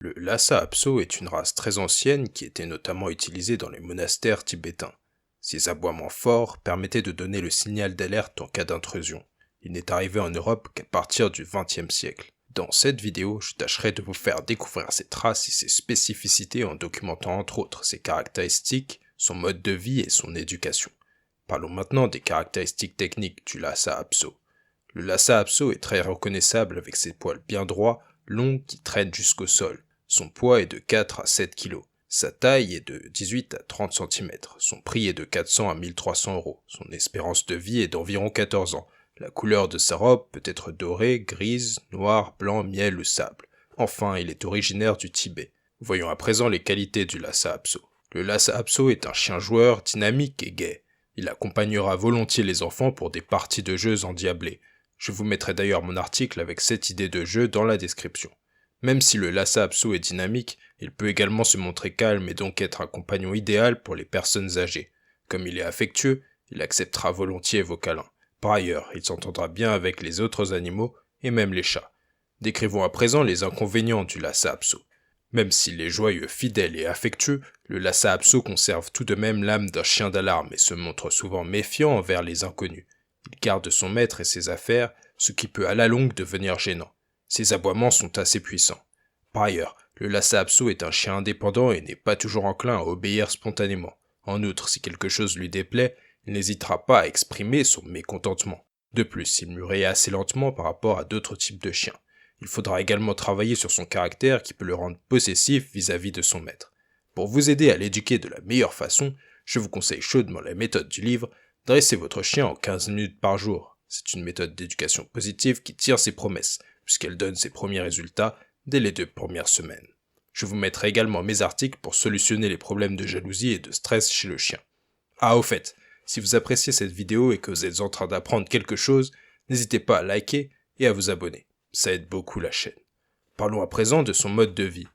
Le Lhasa Apso est une race très ancienne qui était notamment utilisée dans les monastères tibétains. Ses aboiements forts permettaient de donner le signal d'alerte en cas d'intrusion. Il n'est arrivé en Europe qu'à partir du XXe siècle. Dans cette vidéo, je tâcherai de vous faire découvrir cette race et ses spécificités en documentant entre autres ses caractéristiques, son mode de vie et son éducation. Parlons maintenant des caractéristiques techniques du Lhasa Apso. Le Lhasa Apso est très reconnaissable avec ses poils bien droits, longs qui traînent jusqu'au sol. Son poids est de 4 à 7 kg. Sa taille est de 18 à 30 cm. Son prix est de 400 à 1300 euros. Son espérance de vie est d'environ 14 ans. La couleur de sa robe peut être dorée, grise, noire, blanc, miel ou sable. Enfin, il est originaire du Tibet. Voyons à présent les qualités du Lhasa Apso. Le Lhasa Apso est un chien joueur, dynamique et gai. Il accompagnera volontiers les enfants pour des parties de jeux endiablées. Je vous mettrai d'ailleurs mon article avec 7 idées de jeu dans la description. Même si le Lhasa Apso est dynamique, il peut également se montrer calme et donc être un compagnon idéal pour les personnes âgées. Comme il est affectueux, il acceptera volontiers vos câlins. Par ailleurs, il s'entendra bien avec les autres animaux et même les chats. Décrivons à présent les inconvénients du Lhasa Apso. Même s'il est joyeux, fidèle et affectueux, le Lhasa Apso conserve tout de même l'âme d'un chien d'alarme et se montre souvent méfiant envers les inconnus. Il garde son maître et ses affaires, ce qui peut à la longue devenir gênant. Ses aboiements sont assez puissants. Par ailleurs, le Lhasa Apso est un chien indépendant et n'est pas toujours enclin à obéir spontanément. En outre, si quelque chose lui déplaît, il n'hésitera pas à exprimer son mécontentement. De plus, il mûrit assez lentement par rapport à d'autres types de chiens. Il faudra également travailler sur son caractère qui peut le rendre possessif vis-à-vis de son maître. Pour vous aider à l'éduquer de la meilleure façon, je vous conseille chaudement la méthode du livre « Dressez votre chien en 15 minutes par jour ». C'est une méthode d'éducation positive qui tient ses promesses, puisqu'elle donne ses premiers résultats dès les 2 premières semaines. Je vous mettrai également mes articles pour solutionner les problèmes de jalousie et de stress chez le chien. Ah, au fait, si vous appréciez cette vidéo et que vous êtes en train d'apprendre quelque chose, n'hésitez pas à liker et à vous abonner. Ça aide beaucoup la chaîne. Parlons à présent de son mode de vie.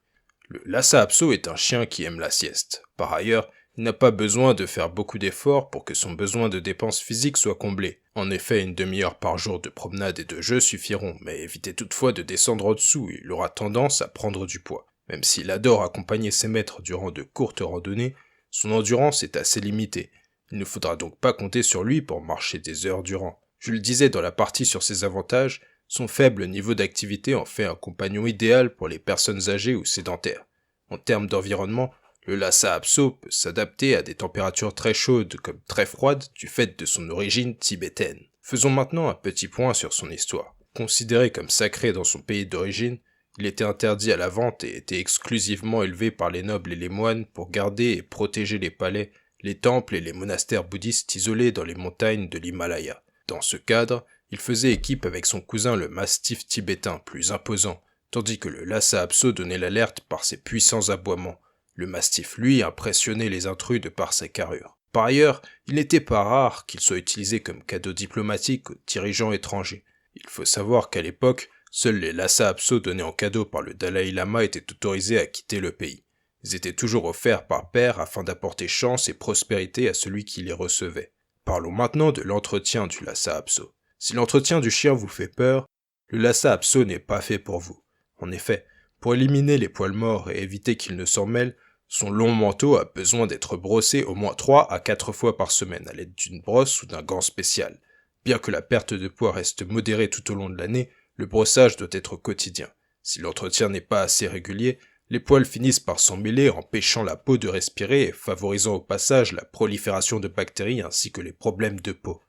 Le Lhasa Apso est un chien qui aime la sieste. Par ailleurs, il n'a pas besoin de faire beaucoup d'efforts pour que son besoin de dépenses physiques soit comblé. En effet, une demi-heure par jour de promenade et de jeu suffiront, mais évitez toutefois de descendre au-dessous, il aura tendance à prendre du poids. Même s'il adore accompagner ses maîtres durant de courtes randonnées, son endurance est assez limitée. Il ne faudra donc pas compter sur lui pour marcher des heures durant. Je le disais dans la partie sur ses avantages, son faible niveau d'activité en fait un compagnon idéal pour les personnes âgées ou sédentaires. En termes d'environnement, le Lhasa Apso peut s'adapter à des températures très chaudes comme très froides du fait de son origine tibétaine. Faisons maintenant un petit point sur son histoire. Considéré comme sacré dans son pays d'origine, il était interdit à la vente et était exclusivement élevé par les nobles et les moines pour garder et protéger les palais, les temples et les monastères bouddhistes isolés dans les montagnes de l'Himalaya. Dans ce cadre, il faisait équipe avec son cousin le mastif tibétain, plus imposant, tandis que le Lhasa Apso donnait l'alerte par ses puissants aboiements. Le mastif, lui, impressionnait les intrus de par sa carrure. Par ailleurs, il n'était pas rare qu'il soit utilisé comme cadeau diplomatique aux dirigeants étrangers. Il faut savoir qu'à l'époque, seuls les Lhasa Apso donnés en cadeau par le Dalai Lama étaient autorisés à quitter le pays. Ils étaient toujours offerts par pair afin d'apporter chance et prospérité à celui qui les recevait. Parlons maintenant de l'entretien du Lhasa Apso. Si l'entretien du chien vous fait peur, le Lhasa Apso n'est pas fait pour vous. En effet, pour éliminer les poils morts et éviter qu'ils ne s'en mêlent, son long manteau a besoin d'être brossé au moins 3 à 4 fois par semaine à l'aide d'une brosse ou d'un gant spécial. Bien que la perte de poids reste modérée tout au long de l'année, le brossage doit être quotidien. Si l'entretien n'est pas assez régulier, les poils finissent par s'emmêler, empêchant la peau de respirer et favorisant au passage la prolifération de bactéries ainsi que les problèmes de peau.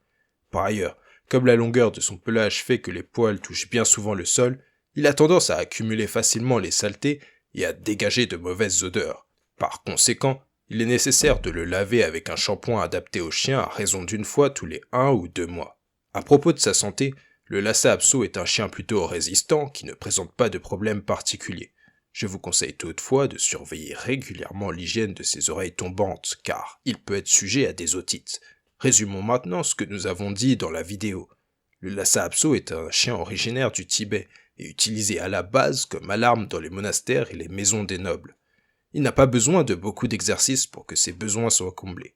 Par ailleurs, comme la longueur de son pelage fait que les poils touchent bien souvent le sol, il a tendance à accumuler facilement les saletés et à dégager de mauvaises odeurs. Par conséquent, il est nécessaire de le laver avec un shampoing adapté au chien à raison d'une fois tous les 1 ou 2 mois. À propos de sa santé, le Lhasa Apso est un chien plutôt résistant qui ne présente pas de problème particulier. Je vous conseille toutefois de surveiller régulièrement l'hygiène de ses oreilles tombantes, car il peut être sujet à des otites. Résumons maintenant ce que nous avons dit dans la vidéo. Le Lhasa Apso est un chien originaire du Tibet et utilisé à la base comme alarme dans les monastères et les maisons des nobles. Il n'a pas besoin de beaucoup d'exercices pour que ses besoins soient comblés.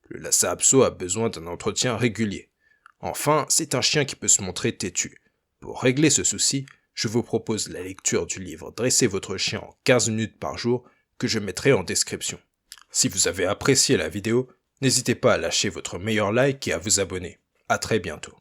Le Lhasa Apso a besoin d'un entretien régulier. Enfin, c'est un chien qui peut se montrer têtu. Pour régler ce souci, je vous propose la lecture du livre Dressez votre chien en 15 minutes par jour que je mettrai en description. Si vous avez apprécié la vidéo, n'hésitez pas à lâcher votre meilleur like et à vous abonner. À très bientôt.